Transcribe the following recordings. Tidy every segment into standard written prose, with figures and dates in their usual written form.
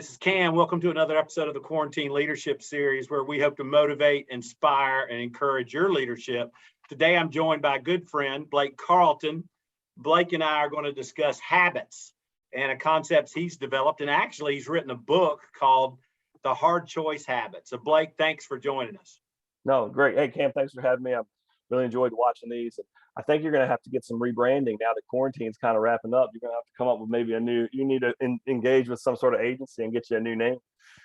this is Cam. Welcome to another episode of the Quarantine Leadership Series, where we hope to motivate, inspire, and encourage your leadership. Today, I'm joined by a good friend, Blake Carleton. Blake and I are going to discuss habits and a concept he's developed. And actually, he's written a book called The Hard Choice Habit. So, Blake, thanks for joining us. No, great. Hey, Cam, thanks for having me. I've really enjoyed watching these. And I think you're going to have to get some rebranding now that quarantine's kind of wrapping up. You're going to have to come up with maybe you need to engage with some sort of agency and get you a new name.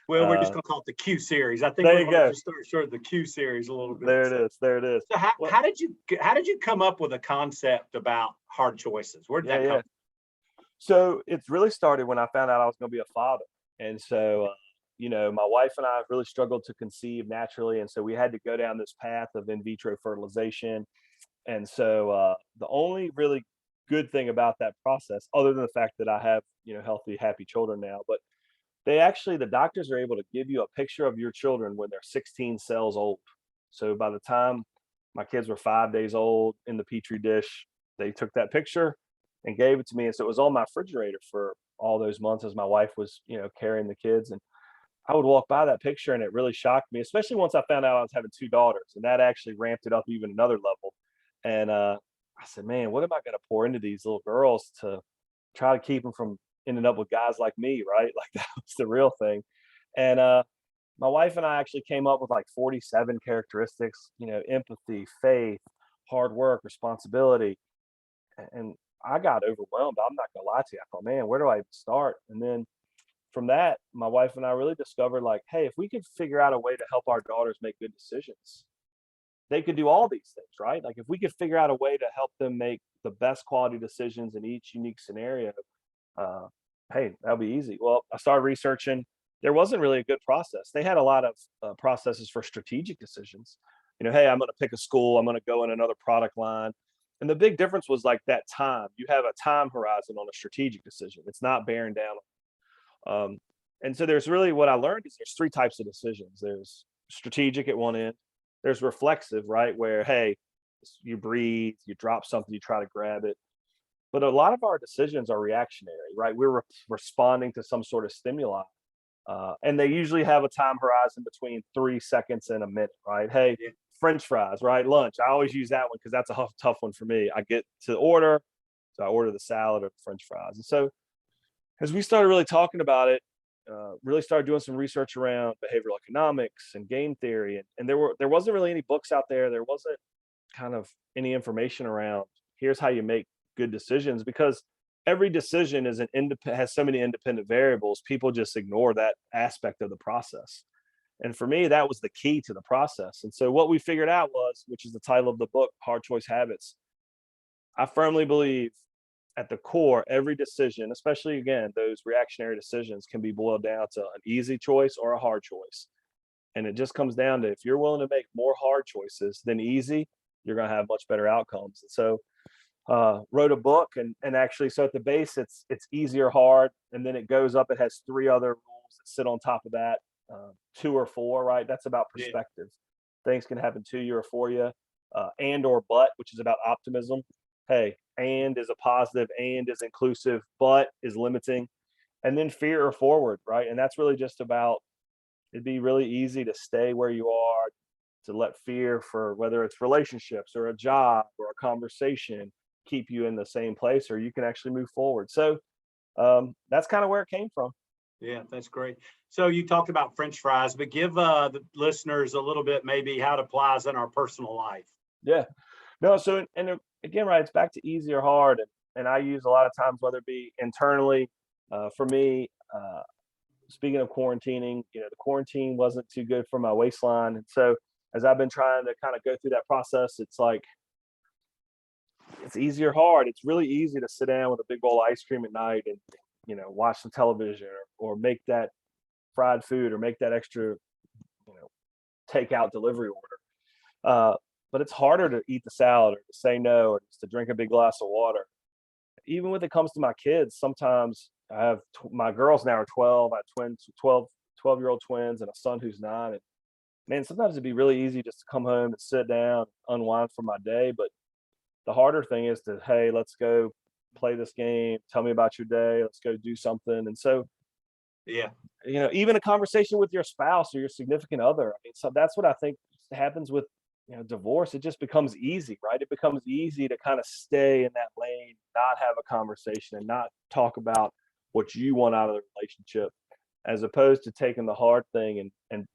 Well, we're just going to call it the Q series. I think there we're you going go. to just start short of the Q series a little bit. There it is. So how did you come up with a concept about hard choices? Where did that come from? So it's really started when I found out I was going to be a father. And so, my wife and I really struggled to conceive naturally. And so we had to go down this path of in vitro fertilization. And so the only really good thing about that process, other than the fact that I have, healthy, happy children now, but the doctors are able to give you a picture of your children when they're 16 cells old. So by the time my kids were 5 days old in the Petri dish, they took that picture and gave it to me. And so it was on my refrigerator for all those months as my wife was, carrying the kids. And I would walk by that picture and it really shocked me, especially once I found out I was having two daughters. And that actually ramped it up even another level. And I said, man, what am I going to pour into these little girls to try to keep them from ending up with guys like me, right? Like that was the real thing. And my wife and I actually came up with like 47 characteristics, empathy, faith, hard work, responsibility. And I got overwhelmed. I'm not going to lie to you. I thought, man, where do I even start? And then from that, my wife and I really discovered like, hey, if we could figure out a way to help our daughters make good decisions, they could do all these things, right? Like if we could figure out a way to help them make the best quality decisions in each unique scenario, hey, that'll be easy. Well, I started researching. There wasn't really a good process. They had a lot of processes for strategic decisions. Hey, I'm going to pick a school. I'm going to go in another product line. And the big difference was like that time. You have a time horizon on a strategic decision. It's not bearing down. And so there's really what I learned is there's three types of decisions. There's strategic at one end. There's reflexive, right? Where, hey, you breathe, you drop something, you try to grab it. But a lot of our decisions are reactionary, right? We're responding to some sort of stimuli. And they usually have a time horizon between 3 seconds and a minute, right? Hey, French fries, right? Lunch. I always use that one because that's a tough one for me. I get to order, so I order the salad or the French fries. And so as we started really talking about it, really started doing some research around behavioral economics and game theory. And there wasn't really any books out there. There wasn't kind of any information around here's how you make good decisions, because every decision has so many independent variables. People just ignore that aspect of the process. And for me, that was the key to the process. And so what we figured out was, which is the title of the book, Hard Choice Habits. I firmly believe at the core, every decision, especially again, those reactionary decisions, can be boiled down to an easy choice or a hard choice. And it just comes down to if you're willing to make more hard choices than easy, you're going to have much better outcomes. And so wrote a book and actually, so at the base, it's easy or hard. And then it goes up, it has three other rules that sit on top of that, 2 or 4, right? That's about perspective. Yeah. Things can happen to you or for you. And or but, which is about optimism. Hey, and is a positive, and is inclusive, but is limiting. And then fear or forward, right? And that's really just about, it'd be really easy to stay where you are, to let fear for whether it's relationships or a job or a conversation keep you in the same place, or you can actually move forward. So that's kind of where it came from. Yeah, that's great. So you talked about French fries, but give the listeners a little bit maybe how it applies in our personal life. Yeah. No, so, and again, right, it's back to easy or hard. And I use a lot of times, whether it be internally, for me, speaking of quarantining, the quarantine wasn't too good for my waistline. And so as I've been trying to kind of go through that process, it's like, it's easy or hard. It's really easy to sit down with a big bowl of ice cream at night and, watch some television or make that fried food or make that extra, takeout delivery order. But it's harder to eat the salad or to say no or just to drink a big glass of water. Even when it comes to my kids, sometimes I have my girls now are 12. I have twins, 12-year-old twins and a son who's 9. And man, sometimes it'd be really easy just to come home and sit down, unwind from my day. But the harder thing is to, hey, let's go play this game. Tell me about your day. Let's go do something. And so Yeah. Even a conversation with your spouse or your significant other. I mean, so that's what I think happens with divorce. It just becomes easy, right? It becomes easy to kind of stay in that lane, not have a conversation, and not talk about what you want out of the relationship, as opposed to taking the hard thing and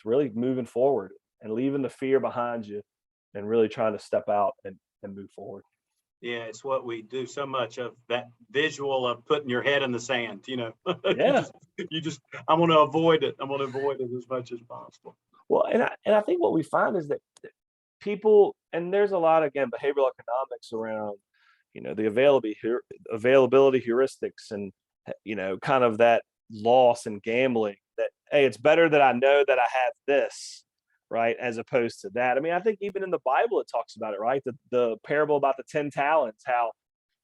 really moving forward and leaving the fear behind you and really trying to step out and move forward. Yeah, it's what we do so much of, that visual of putting your head in the sand, Yeah. You just, I want to avoid it. I want to avoid it as much as possible. Well, and I think what we find is that people, and there's a lot, again, behavioral economics around, the availability heuristics, and kind of that loss and gambling, that, hey, it's better that I know that I have this, right, as opposed to that. I mean, I think even in the Bible it talks about it, right? The parable about the 10 talents, how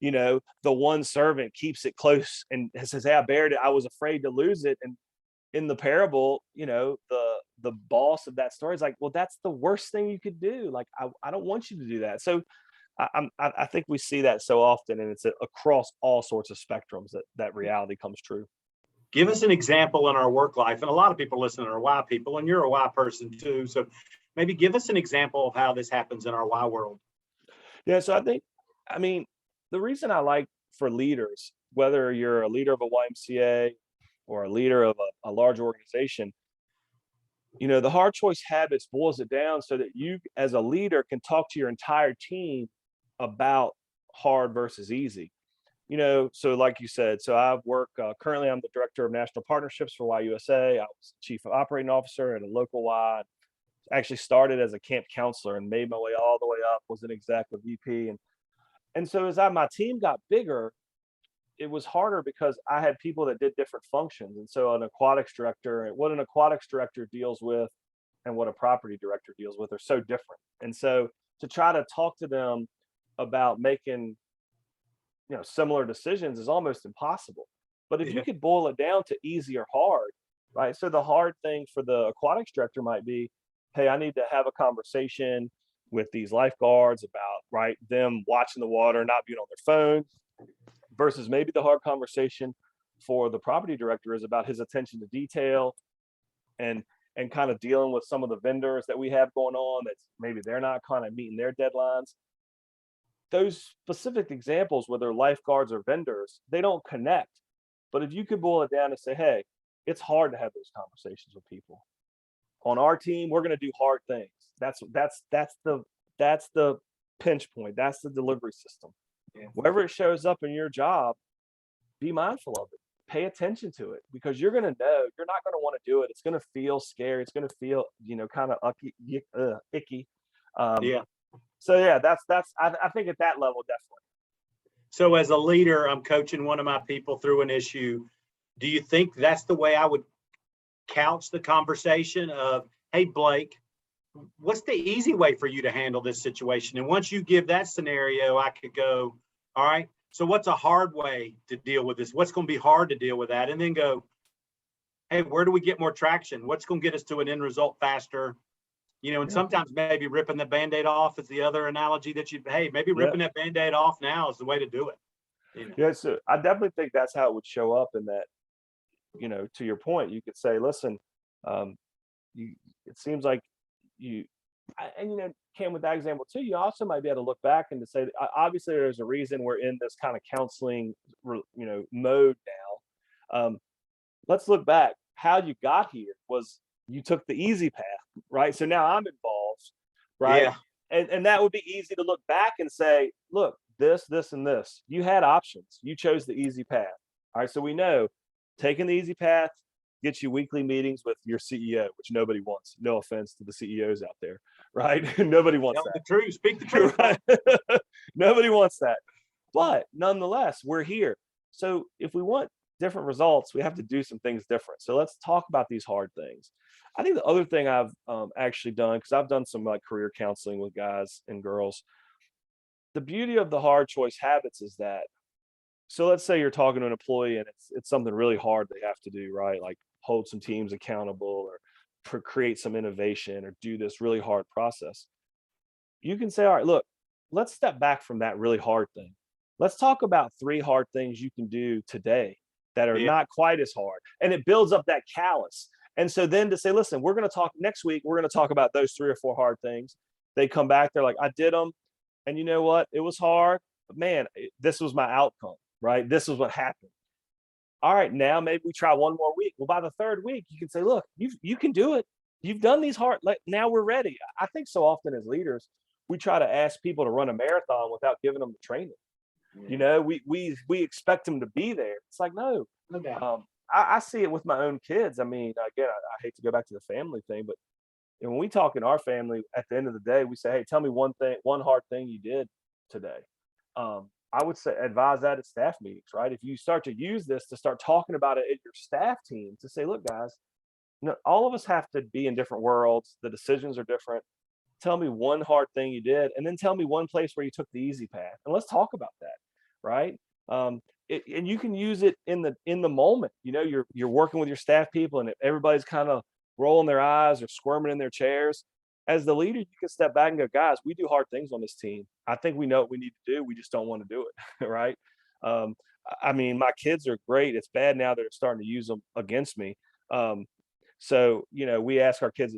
the one servant keeps it close and says, hey, I buried it, I was afraid to lose it. And in the parable, the boss of that story is like, well, that's the worst thing you could do. Like, I don't want you to do that. So I think we see that so often, and it's across all sorts of spectrums that reality comes true. Give us an example in our work life. And a lot of people listen are why people, and you're a why person too. So maybe give us an example of how this happens in our why world. Yeah. So I mean, the reason I like, for leaders, whether you're a leader of a YMCA or a leader of a large organization, the hard choice habits boils it down so that you as a leader can talk to your entire team about hard versus easy. So like you said, so I work, currently I'm the director of national partnerships for YUSA. I was chief operating officer at a local Y. Actually started as a camp counselor and made my way all the way up, was an exec with VP. And so as my team got bigger, it was harder because I had people that did different functions. And so an aquatics director, what an aquatics director deals with and what a property director deals with are so different. And so to try to talk to them about making similar decisions is almost impossible. But if you could boil it down to easy or hard, right? So the hard thing for the aquatics director might be, hey, I need to have a conversation with these lifeguards about, right, them watching the water, not being on their phones, versus maybe the hard conversation for the property director is about his attention to detail and kind of dealing with some of the vendors that we have going on that maybe they're not kind of meeting their deadlines. Those specific examples, whether lifeguards or vendors, they don't connect. But if you could boil it down and say, hey, it's hard to have those conversations with people. On our team, we're going to do hard things. That's the pinch point. That's the delivery system. Yeah. Wherever it shows up in your job, be mindful of it. Pay attention to it, because you're going to know you're not going to want to do it. It's going to feel scary. It's going to feel, kind of icky. Yeah. So yeah, I think at that level, definitely. So as a leader, I'm coaching one of my people through an issue. Do you think that's the way I would couch the conversation of, hey, Blake, what's the easy way for you to handle this situation? And once you give that scenario, I could go, all right, so what's a hard way to deal with this? What's going to be hard to deal with that? And then go, hey, where do we get more traction? What's going to get us to an end result faster? And sometimes maybe ripping the Band-Aid off is the other analogy that maybe ripping that Band-Aid off now is the way to do it. Yeah, so I definitely think that's how it would show up, in that, to your point, you could say, listen, it seems like Cam, with that example too, you also might be able to look back and to say, obviously there's a reason we're in this kind of counseling, mode now. Let's look back. How you got here was you took the easy path, right? So now I'm involved, right? Yeah. And that would be easy to look back and say, look, this, and this. You had options. You chose the easy path. All right. So we know taking the easy path gets you weekly meetings with your CEO, which nobody wants. No offense to the CEOs out there, right? Nobody wants that. The truth. Speak the truth. Right? Nobody wants that. But nonetheless, we're here. So if we want different results, we have to do some things different. So let's talk about these hard things. I think the other thing I've actually done, because I've done some career counseling with guys and girls, the beauty of the hard choice habits is that, so let's say you're talking to an employee and it's something really hard they have to do, right? Like hold some teams accountable or create some innovation or do this really hard process. You can say, all right, look, let's step back from that really hard thing. Let's talk about 3 hard things you can do today that are Yeah. not quite as hard. And it builds up that callus. And so then to say, listen, we're going to talk next week, we're going to talk about those 3 or 4 hard things. They come back, they're like, I did them. And you know what? It was hard, but man, this was my outcome, right? This was what happened. All right, now maybe we try one more week. Well, by the 3rd week, you can say, look, you can do it. You've done these hard, like now we're ready. I think so often as leaders, we try to ask people to run a marathon without giving them the training. Yeah. You know, we expect them to be there. It's like, no. No doubt. I see it with my own kids. I mean, again, I hate to go back to the family thing, but when we talk in our family, at the end of the day, we say, hey, tell me one hard thing you did today. I would say advise that at staff meetings, right? If you start to use this to start talking about it at your staff team, to say, look, guys, you know, all of us have to be in different worlds. The decisions are different. Tell me one hard thing you did, and then tell me one place where you took the easy path, and let's talk about that, right? And you can use it in the moment. You know, you're working with your staff people, and everybody's kind of rolling their eyes or squirming in their chairs. As the leader, you can step back and go, guys, we do hard things on this team. I think we know what we need to do. We just don't want to do it, right? I mean, my kids are great. It's bad now that they're starting to use them against me. So, you know, we ask our kids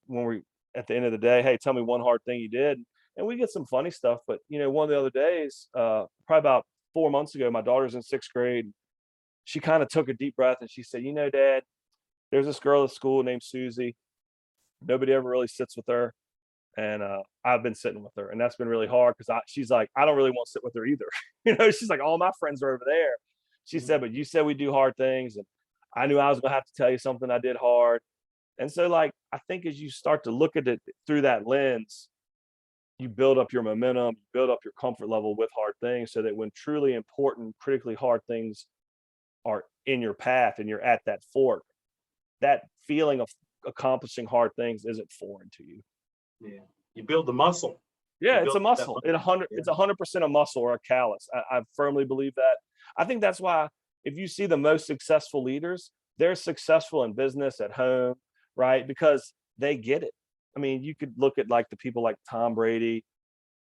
when we at the end of the day, hey, tell me one hard thing you did, and we get some funny stuff. But you know, one of the other days, probably about 4 months ago, my daughter's in 6th grade. She kind of took a deep breath and she said, you know, Dad, there's this girl at school named Susie. Nobody ever really sits with her. And I've been sitting with her, and that's been really hard because she's like, I don't really want to sit with her either. You know, she's like, all my friends are over there. She said, but you said we do hard things, and I knew I was gonna have to tell you something I did hard. And so, like, I think as you start to look at it through that lens, you build up your momentum, you build up your comfort level with hard things, so that when truly important, critically hard things are in your path and you're at that fork, that feeling of accomplishing hard things isn't foreign to you. Yeah. You build the muscle. Yeah, You it's a build that muscle. It's 100% a muscle or a callus. I firmly believe that. I think that's why if you see the most successful leaders, they're successful in business, at home, right? Because they get it. I mean, you could look at like the people like Tom Brady,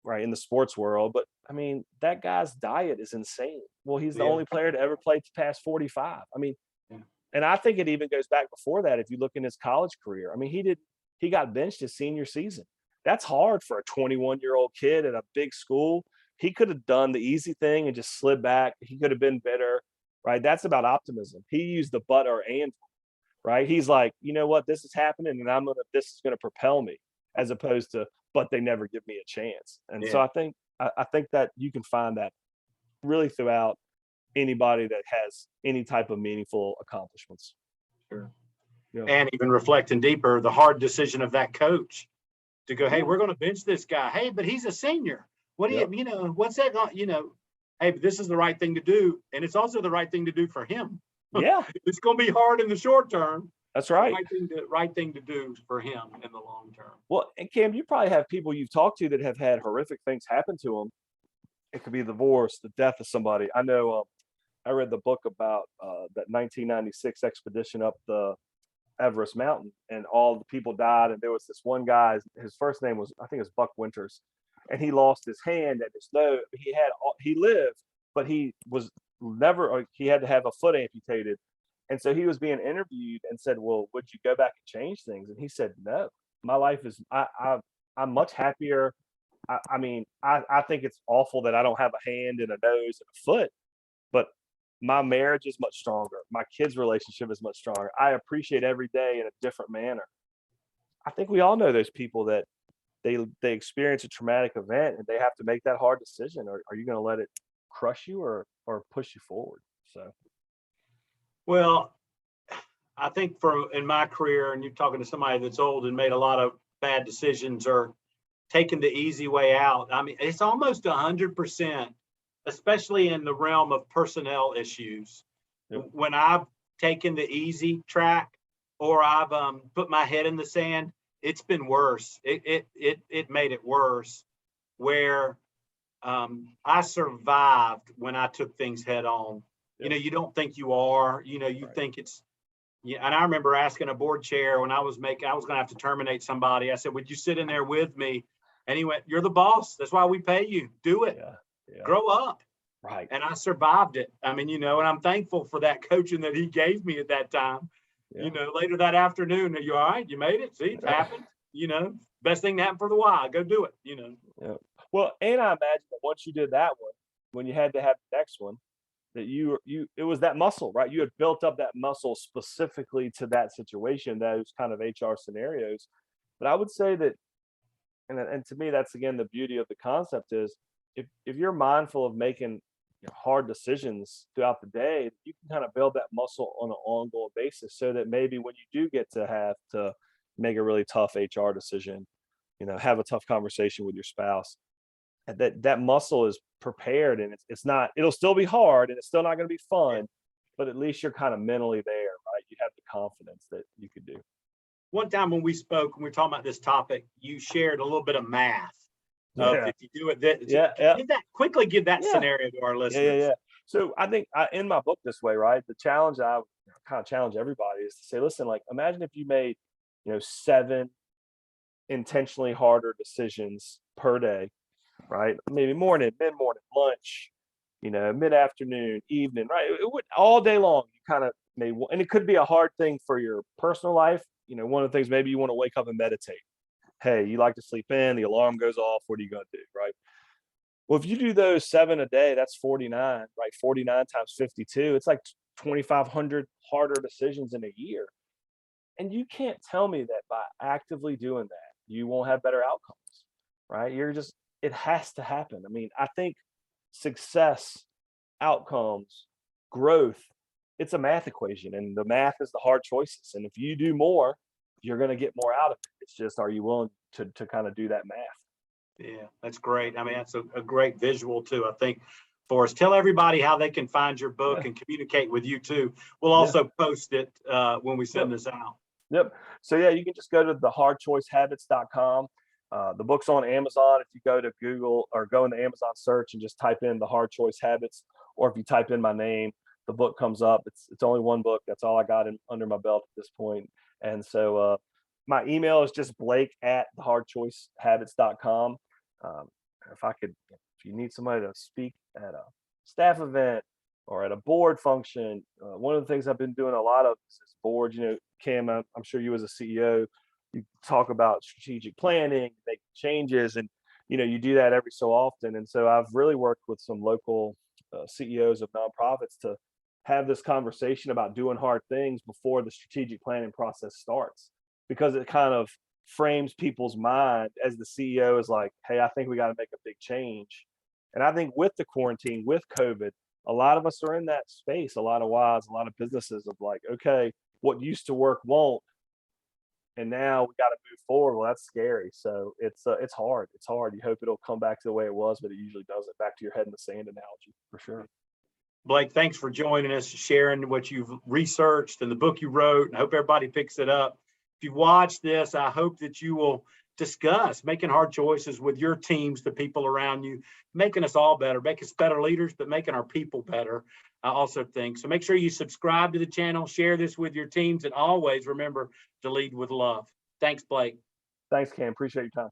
right, in the sports world, but I mean, that guy's diet is insane. Well, he's the Yeah. only player to ever play past 45. I mean, Yeah. and I think it even goes back before that. If you look in his college career, I mean, he got benched his senior season. That's hard for a 21-year-old kid at a big school. He could have done the easy thing and just slid back. He could have been bitter, right? That's about optimism. He used the but or and, right? He's like, you know what, this is happening, and this is gonna propel me, as opposed to, but they never give me a chance. And so Yeah. I think that you can find that really throughout anybody that has any type of meaningful accomplishments. Sure. Yeah. And even reflecting deeper, the hard decision of that coach to go, hey, Yeah. we're going to bench this guy. Hey, but he's a senior. What do Yep. you know, what's that? You know, hey, but this is the right thing to do. And it's also the right thing to do for him. Yeah, It's going to be hard in the short term. that's The right. right thing to do for him in the long term. Well, and Cam, you probably have people you've talked to that have had horrific things happen to them. It could be divorce, the death of somebody. I know I read the book about that 1996 expedition up the Everest Mountain, and all the people died. And there was this one guy, his first name was, I think it was Buck Winters, and he lost his hand and his nose. He lived, but he was never, or he had to have a foot amputated. And so he was being interviewed and said, well, would you go back and change things? And he said, no, my life is, I'm much happier. I mean, I think it's awful that I don't have a hand and a nose and a foot, but my marriage is much stronger. My kids' relationship is much stronger. I appreciate every day in a different manner. I think we all know those people that they experience a traumatic event and they have to make that hard decision. Are you going to let it crush you or push you forward? So, Well, I think in my career, and you're talking to somebody that's old and made a lot of bad decisions or taking the easy way out. I mean, it's almost 100%, especially in the realm of personnel issues. Yep. When I've taken the easy track or I've put my head in the sand, it's been worse. It made it worse, where I survived when I took things head on. Yep. You know, you don't think you are, you know, you Right. think it's, yeah. And I remember asking a board chair when I was going to have to terminate somebody. I said, would you sit in there with me? And he went, you're the boss. That's why we pay you. Do it. Yeah. Grow up. Right. And I survived it. I mean, and I'm thankful for that coaching that he gave me at that time. Yeah. Later that afternoon, are you all right? You made it? See, it happened. Best thing to happen for the while. Go do it, Yeah. Well, and I imagine that once you did that one, when you had to have the next one, that it was that muscle, right? You had built up that muscle specifically to that situation, those kind of HR scenarios. But I would say that, and to me, that's again the beauty of the concept is if you're mindful of making hard decisions throughout the day, you can kind of build that muscle on an ongoing basis, so that maybe when you do get to have to make a really tough HR decision, have a tough conversation with your spouse, and that muscle is prepared, and it's not, it'll still be hard and it's still not going to be fun, but at least you're kind of mentally there, right? You have the confidence that you could do. One time when we spoke and we were talking about this topic, you shared a little bit of math of Yeah. if you do it, that Yeah. quickly give that Yeah. scenario to our listeners. Yeah. So I think I in my book this way, right? The challenge I kind of challenge everybody is to say, listen, like imagine if you made, 7 intentionally harder decisions per day, right? Maybe morning, mid-morning, lunch, mid-afternoon, evening, right? It would all day long. You kind of and it could be a hard thing for your personal life. One of the things, maybe you want to wake up and meditate. Hey, you like to sleep in, the alarm goes off. What are you going to do, right? Well, if you do those 7 a day, that's 49, right? 49 times 52, it's like 2,500 harder decisions in a year. And you can't tell me that by actively doing that, you won't have better outcomes, right? It has to happen. I mean, I think success, outcomes, growth, it's a math equation, and the math is the hard choices. And if you do more, you're going to get more out of it. It's just, are you willing to kind of do that math? Yeah, that's great. I mean, that's a great visual too, I think, for us. Tell everybody how they can find your book and communicate with you too. We'll also post it when we send this out. Yep. So yeah, you can just go to thehardchoicehabits.com. The book's on Amazon. If you go to Google or go into Amazon search and just type in The Hard Choice Habits, or if you type in my name, the book comes up. It's only one book. That's all I got under my belt at this point. And so my email is just blake@thehardchoicehabits.com. If you need somebody to speak at a staff event or at a board function, one of the things I've been doing a lot of is boards. Cam, I'm sure you as a CEO, you talk about strategic planning, make changes, and you do that every so often. And so I've really worked with some local CEOs of nonprofits to have this conversation about doing hard things before the strategic planning process starts, because it kind of frames people's mind as the CEO is like, hey, I think we got to make a big change. And I think with the quarantine, with COVID, a lot of us are in that space. A lot of wives, a lot of businesses of like, okay, what used to work won't, and now we got to move forward. Well, that's scary. So it's hard. It's hard. You hope it'll come back to the way it was, but it usually doesn't. Back to your head in the sand analogy, for sure. Blake, thanks for joining us, sharing what you've researched and the book you wrote. I hope everybody picks it up. If you watch this, I hope that you will discuss making hard choices with your teams, the people around you, making us all better, make us better leaders, but making our people better. I also think so. Make sure you subscribe to the channel, share this with your teams, and always remember to lead with love. Thanks, Blake. Thanks, Cam. Appreciate your time.